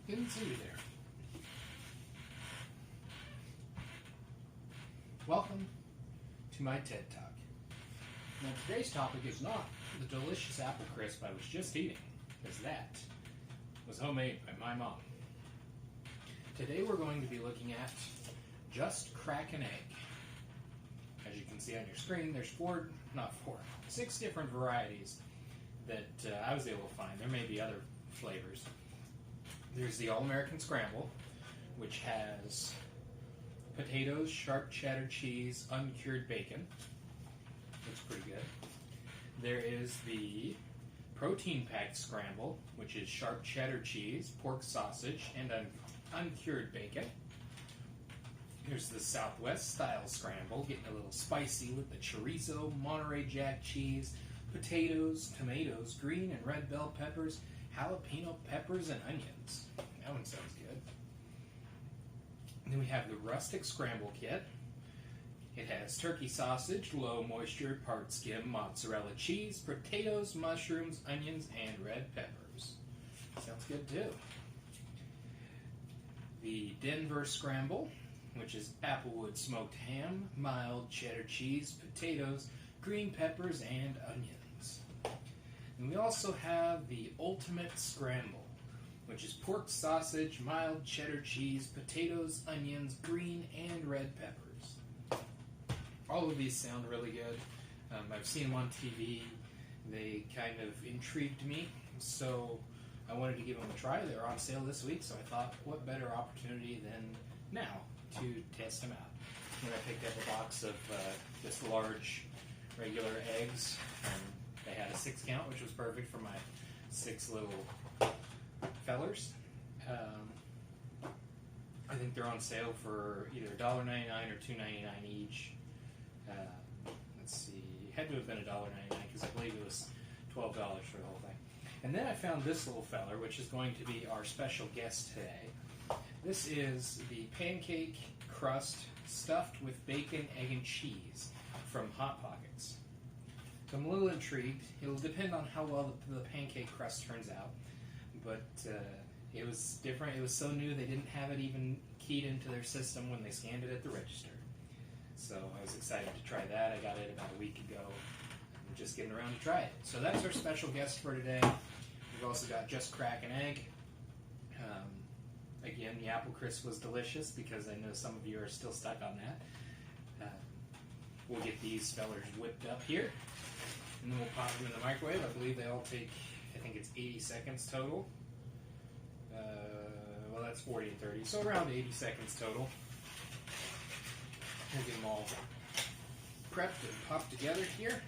Didn't see you there. Welcome to my TED Talk. Now today's topic is not the delicious apple crisp I was just eating, because that was homemade by my mom. Today we're going to be looking at just crack an egg. As you can see on your screen, there's six different varieties that I was able to find. There may be other flavors. There's the American Scramble, which has potatoes, sharp cheddar cheese, uncured bacon. Looks pretty good. There is the protein-packed scramble, which is sharp cheddar cheese, pork sausage, and uncured bacon. Here's the Southwest style scramble, getting a little spicy with the chorizo, Monterey Jack cheese, potatoes, tomatoes, green and red bell peppers, jalapeno peppers, and onions. That one sounds good. And then we have the Rustic Scramble Kit. It has turkey sausage, low moisture, part skim, mozzarella cheese, potatoes, mushrooms, onions, and red peppers. Sounds good too. The Denver Scramble, which is applewood smoked ham, mild cheddar cheese, potatoes, green peppers, and onions. And we also have the Ultimate Scramble, which is pork sausage, mild cheddar cheese, potatoes, onions, green and red peppers. All of these sound really good. I've seen them on TV. They kind of intrigued me, so I wanted to give them a try. They're on sale this week, so I thought, what better opportunity than now to test them out. And I picked up a box of just large regular eggs. They had a 6 count, which was perfect for my 6 little fellers. I think they're on sale for either $1.99 or $2.99 each. Let's see, it had to have been $1.99 because I believe it was $12 for the whole thing. And then I found this little feller, which is going to be our special guest today. This is the pancake crust stuffed with bacon, egg, and cheese from Hot Pockets. So I'm a little intrigued. It'll depend on how well the pancake crust turns out. But it was different. It was so new they didn't have it even keyed into their system when they scanned it at the register. So I was excited to try that. I got it about a week ago. I'm just getting around to try it. So that's our special guest for today. We've also got Just Crack an Egg. Again, the apple crisp was delicious because I know some of you are still stuck on that. We'll get these fellers whipped up here, and then we'll pop them in the microwave. I believe they all take, I think it's 80 seconds total. Well, that's 40 and 30, so around 80 seconds total. We'll get them all prepped and popped together here.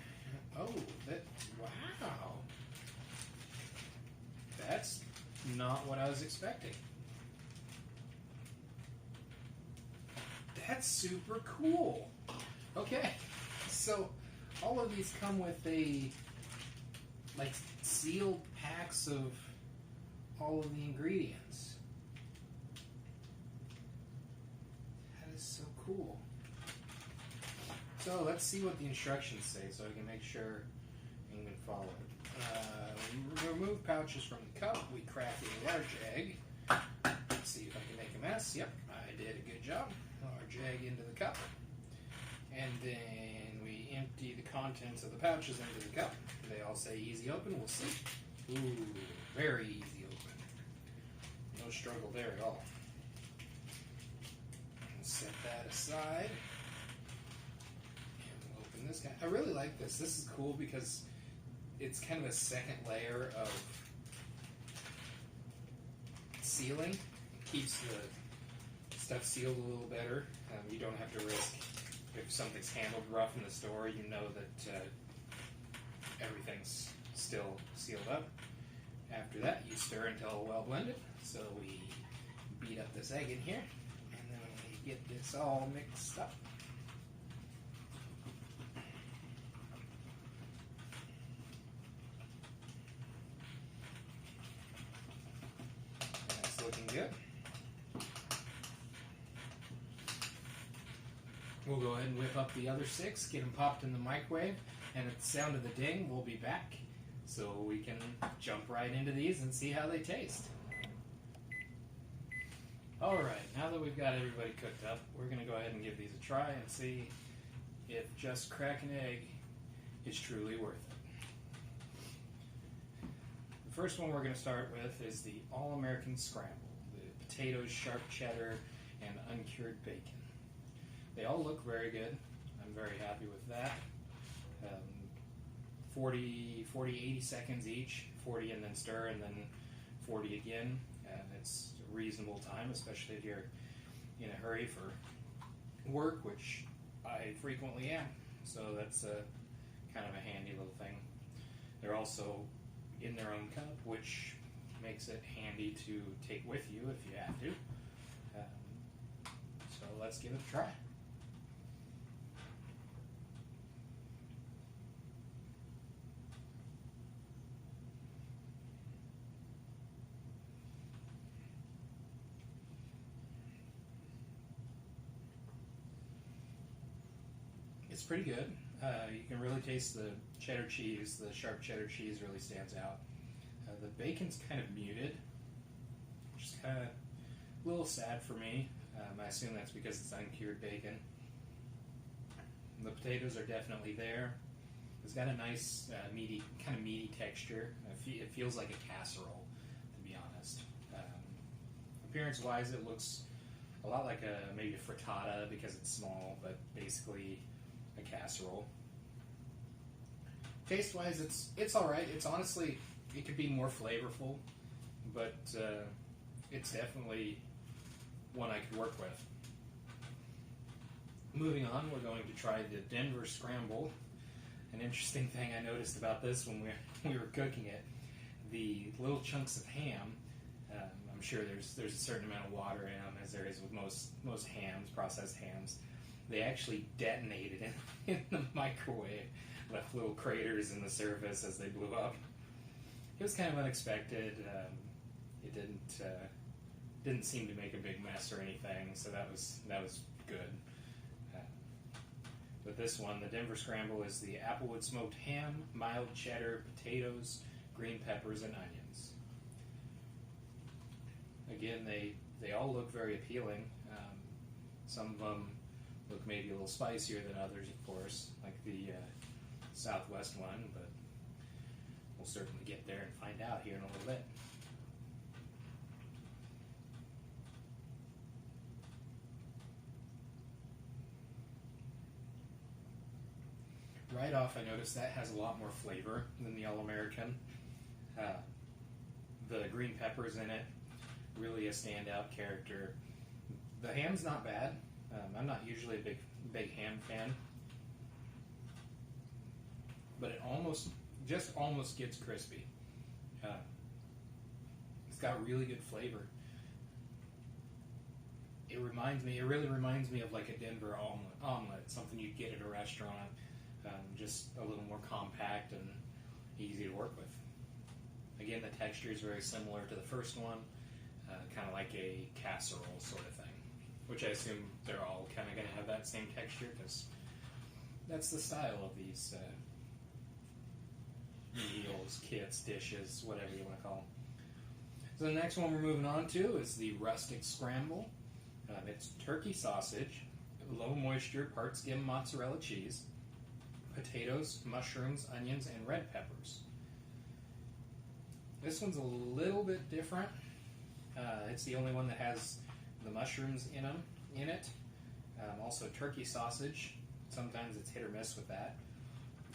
Oh, wow. That's not what I was expecting. That's super cool. Okay, so all of these come with like sealed packs of all of the ingredients. That is so cool. So let's see what the instructions say so I can make sure you can follow it. We remove pouches from the cup. We crack a large egg. Let's see if I can make a mess. Yep, I did a good job. Large egg into the cup. And then we empty the contents of the pouches into the cup. They all say easy open. We'll see. Ooh, very easy open. No struggle there at all. We'll set that aside. And we'll open this guy. I really like this. This is cool because it's kind of a second layer of sealing. It keeps the stuff sealed a little better. You don't have to risk, if something's handled rough in the store, you know that everything's still sealed up. After that, you stir until well blended. So we beat up this egg in here, and then we get this all mixed up. That's looking good. We'll go ahead and whip up the other 6, get them popped in the microwave, and at the sound of the ding, we'll be back so we can jump right into these and see how they taste. Alright, now that we've got everybody cooked up, we're going to go ahead and give these a try and see if just crack an egg is truly worth it. The first one we're going to start with is the All-American Scramble, the potatoes, sharp cheddar, and uncured bacon. They all look very good. I'm very happy with that. 40, 80 seconds each, 40 and then stir, and then 40 again. It's a reasonable time, especially if you're in a hurry for work, which I frequently am. So that's kind of a handy little thing. They're also in their own cup, which makes it handy to take with you if you have to. So let's give it a try. It's pretty good. You can really taste the cheddar cheese. The sharp cheddar cheese really stands out. The bacon's kind of muted, which is kind of a little sad for me. I assume that's because it's uncured bacon. The potatoes are definitely there. It's got a nice kind of meaty texture. It feels like a casserole, to be honest. Appearance-wise, it looks a lot like maybe a frittata because it's small, but basically a casserole. Taste-wise, it's all right. It's honestly, it could be more flavorful, but it's definitely one I could work with. Moving on, we're going to try the Denver Scramble. An interesting thing I noticed about this when we were cooking it, the little chunks of ham. I'm sure there's a certain amount of water in them, as there is with most hams, processed hams. They actually detonated in the microwave, left little craters in the surface as they blew up. It was kind of unexpected. It didn't seem to make a big mess or anything, so that was good. But this one, the Denver Scramble, is the applewood smoked ham, mild cheddar, potatoes, green peppers, and onions. Again, they all look very appealing. Some of them look maybe a little spicier than others, of course, like the Southwest one, but we'll certainly get there and find out here in a little bit. Right off, I noticed that has a lot more flavor than the All-American. The green peppers in it, really a standout character. The ham's not bad. I'm not usually a big ham fan, but it almost gets crispy. It's got really good flavor. It really reminds me of like a Denver omelet, something you'd get at a restaurant. Just a little more compact and easy to work with. Again, the texture is very similar to the first one, kind of like a casserole sort of thing, which I assume they're all kind of going to have that same texture because that's the style of these meals, kits, dishes, whatever you want to call them. So the next one we're moving on to is the Rustic Scramble. It's turkey sausage, low moisture, part skim mozzarella cheese, potatoes, mushrooms, onions, and red peppers. This one's a little bit different. It's the only one that has the mushrooms in it. Also turkey sausage. Sometimes it's hit or miss with that,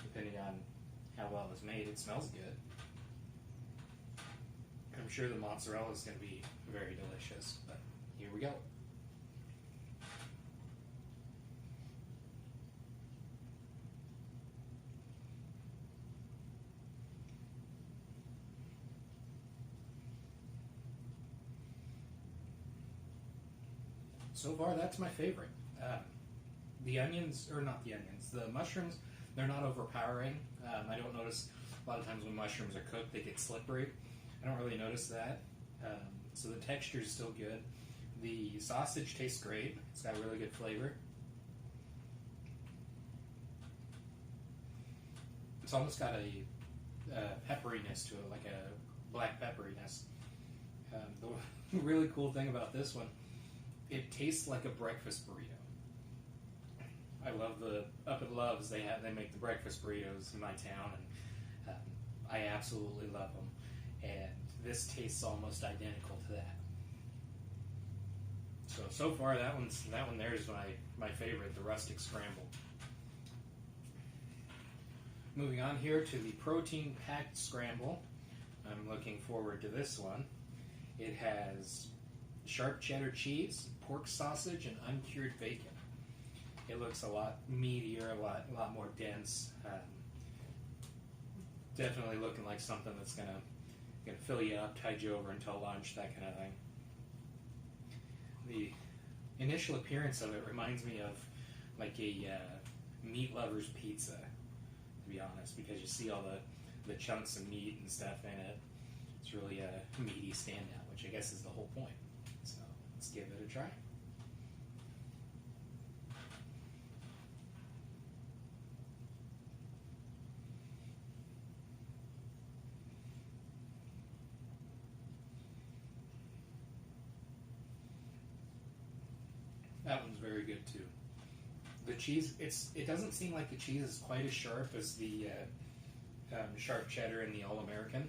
depending on how well it was made. It smells good. I'm sure the mozzarella is going to be very delicious, but here we go. So far, that's my favorite. The onions, or not the onions, the mushrooms, they're not overpowering. I don't notice a lot of times when mushrooms are cooked, they get slippery. I don't really notice that. So the texture is still good. The sausage tastes great. It's got really good flavor. It's almost got a pepperiness to it, like a black pepperiness. The really cool thing about this one it tastes like a breakfast burrito. I love up at Love's. They make the breakfast burritos in my town, and I absolutely love them. And this tastes almost identical to that. So far that one there is my favorite, the Rustic Scramble. Moving on here to the protein packed scramble. I'm looking forward to this one. It has sharp cheddar cheese, pork sausage, and uncured bacon. It looks a lot meatier, a lot more dense. Definitely looking like something that's gonna fill you up, tide you over until lunch, that kind of thing. The initial appearance of it reminds me of like a meat lover's pizza, to be honest, because you see all the chunks of meat and stuff in it. It's really a meaty standout, which I guess is the whole point. So let's give it a try. That one's very good too. The cheese, it doesn't seem like the cheese is quite as sharp as the sharp cheddar and the All-American.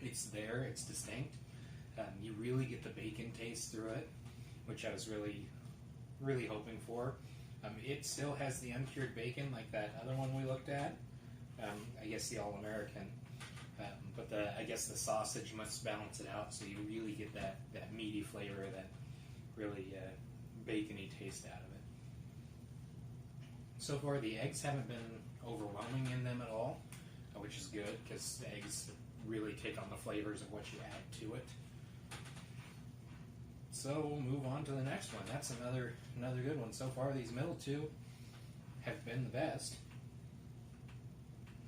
It's there, it's distinct. You really get the bacon taste through it, which I was really hoping for. It still has the uncured bacon like that other one we looked at. I guess the All-American. But I guess the sausage must balance it out, so you really get that meaty flavor, that really bacony taste out of it. So far, the eggs haven't been overwhelming in them at all, which is good because eggs really take on the flavors of what you add to it. So we'll move on to the next one. That's another good one. So far, these middle two have been the best.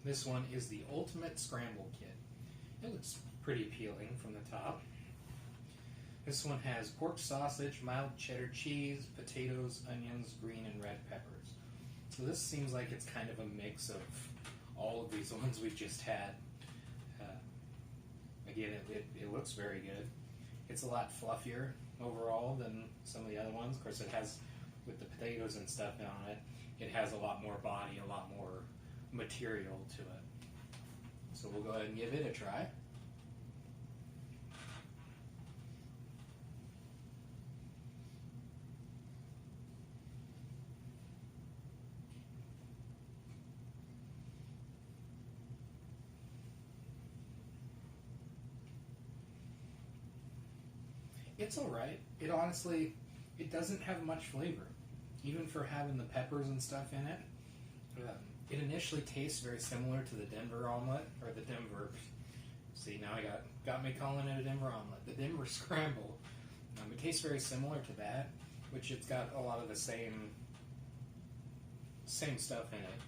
This one is the Ultimate Scramble Kit. It looks pretty appealing from the top. This one has pork sausage, mild cheddar cheese, potatoes, onions, green and red peppers. So this seems like it's kind of a mix of all of these ones we've just had. Again, it looks very good. It's a lot fluffier overall than some of the other ones. Of course, it has, with the potatoes and stuff on it, it has a lot more body, a lot more material to it. So we'll go ahead and give it a try. It's alright. It honestly, it doesn't have much flavor. Even for having the peppers and stuff in it. It initially tastes very similar to the Denver omelet, or the Denver, see now I got me calling it a Denver omelet, the Denver Scramble. It tastes very similar to that, which it's got a lot of the same stuff in it.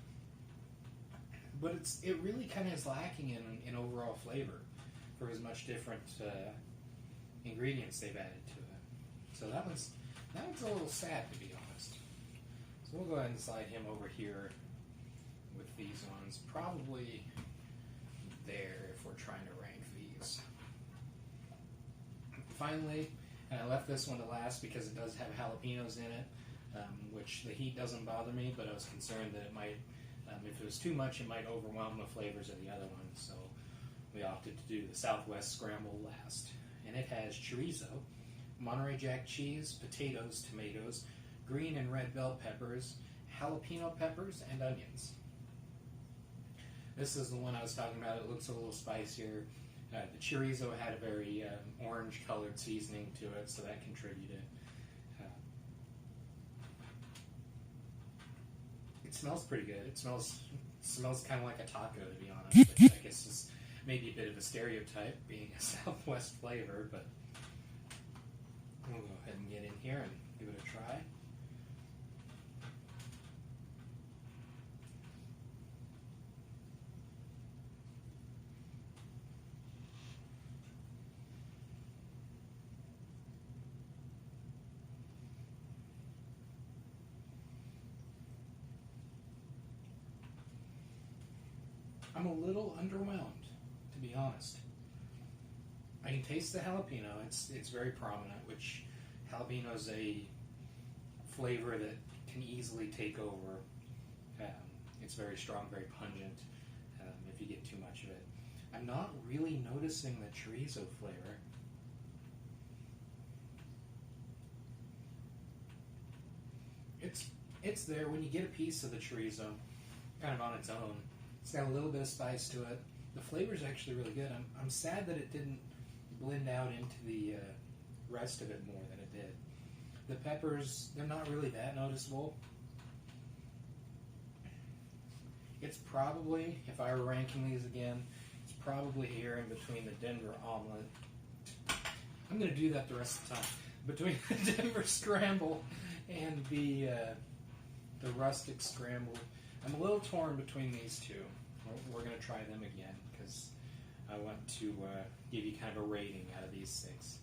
But it really kind of is lacking in overall flavor for as much different ingredients they've added to it. So that one's a little sad, to be honest. So we'll go ahead and slide him over here with these ones, probably there if we're trying to rank these. Finally, and I left this one to last because it does have jalapenos in it, which the heat doesn't bother me, but I was concerned that it might, if it was too much, it might overwhelm the flavors of the other ones, so we opted to do the Southwest Scramble last. And it has chorizo, Monterey Jack cheese, potatoes, tomatoes, green and red bell peppers, jalapeno peppers, and onions. This is the one I was talking about. It looks a little spicier. The chorizo had a very orange-colored seasoning to it, so that contributed. It smells pretty good. It smells kind of like a taco, to be honest. Which I guess is maybe a bit of a stereotype, being a Southwest flavor, but we'll go ahead and get in here and give it a try. I'm a little underwhelmed, to be honest. I can taste the jalapeno. It's very prominent, which Jalapeno's a flavor that can easily take over. It's very strong, very pungent if you get too much of it. I'm not really noticing the chorizo flavor. It's there when you get a piece of the chorizo, kind of on its own. It's got a little bit of spice to it. The flavor's actually really good. I'm sad that it didn't blend out into the rest of it more than it did. The peppers, they're not really that noticeable. It's probably, if I were ranking these again, it's probably here in between the Denver omelet. I'm going to do that the rest of the time. Between the Denver Scramble and the Rustic Scramble. I'm a little torn between these two. We're going to try them again because I want to give you kind of a rating out of these 6.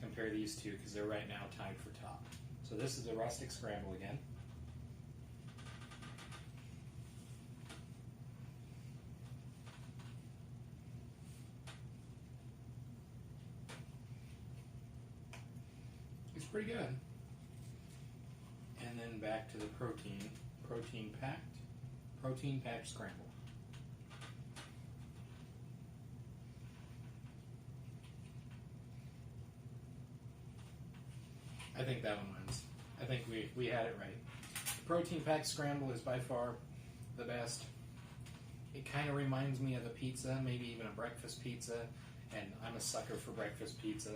Compare these two because they're right now tied for top. So this is the Rustic Scramble again. It's pretty good. And then back to the protein packed scramble. I think that one wins. I think we had it right. The protein packed scramble is by far the best. It kind of reminds me of a pizza, maybe even a breakfast pizza, and I'm a sucker for breakfast pizza.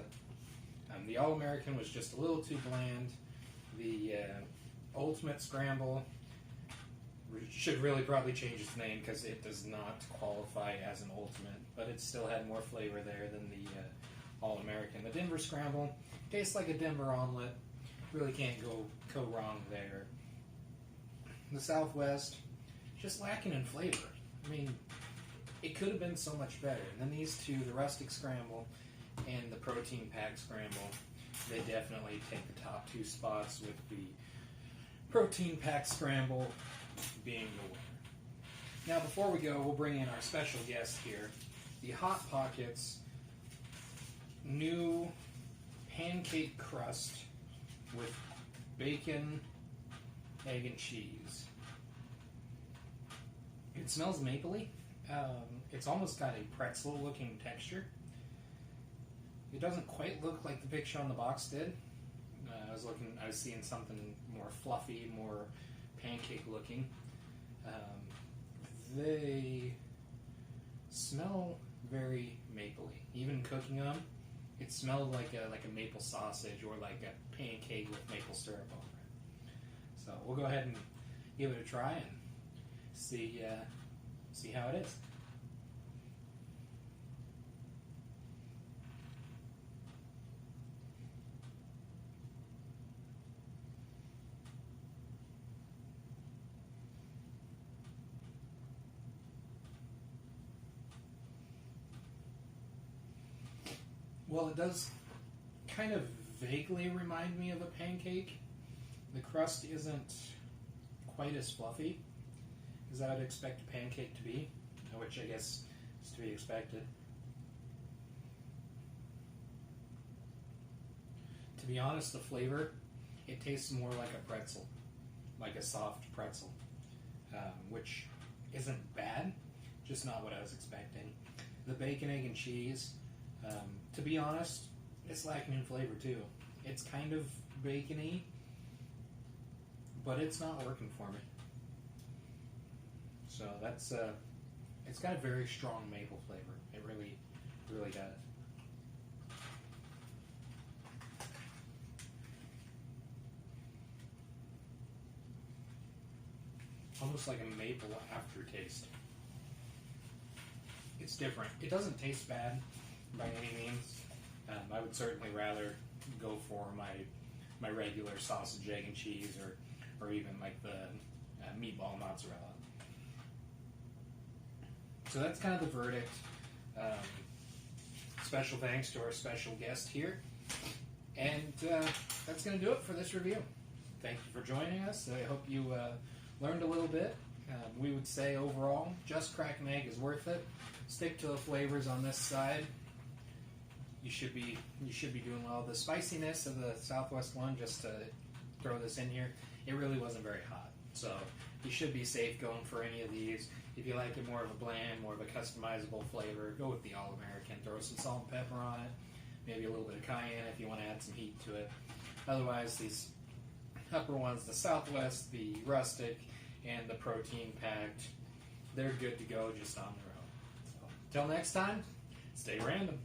The All-American was just a little too bland. The Ultimate Scramble should really probably change its name because it does not qualify as an Ultimate, but it still had more flavor there than the All-American. The Denver Scramble tastes like a Denver omelet. Really can't go wrong there. The Southwest, just lacking in flavor. I mean, it could have been so much better. And then these two, the Rustic Scramble and the Protein Packed Scramble, they definitely take the top 2 spots, with the Protein Packed Scramble being the winner. Now, before we go, we'll bring in our special guest here, the Hot Pockets new pancake crust with bacon, egg, and cheese. It smells mapley. It's almost got a pretzel-looking texture. It doesn't quite look like the picture on the box did. I was seeing something more fluffy, more pancake-looking. They smell very mapley. Even cooking them, it smelled like a maple sausage or like a pancake with maple syrup over it. So we'll go ahead and give it a try and see how it is. Well, it does kind of vaguely remind me of a pancake. The crust isn't quite as fluffy as I would expect a pancake to be, which I guess is to be expected. To be honest, the flavor, it tastes more like a pretzel, like a soft pretzel, which isn't bad, just not what I was expecting. The bacon, egg, and cheese, to be honest, it's lacking in flavor too. It's kind of bacony, but it's not working for me. So that's it's got a very strong maple flavor. It really, really does. Almost like a maple aftertaste. It's different. It doesn't taste bad by any means. I would certainly rather go for my regular sausage, egg, and cheese, or even like the meatball mozzarella. So that's kind of the verdict. Special thanks to our special guest here. And that's going to do it for this review. Thank you for joining us. I hope you learned a little bit. We would say overall, just crack an egg is worth it. Stick to the flavors on this side. you should be doing well. The spiciness of the Southwest one, just to throw this in here, it really wasn't very hot. So you should be safe going for any of these. If you like it more of a bland, more of a customizable flavor, go with the All-American. Throw some salt and pepper on it, maybe a little bit of cayenne if you want to add some heat to it. Otherwise, these upper ones, the Southwest, the Rustic, and the protein packed, they're good to go just on their own. So, till next time, stay random.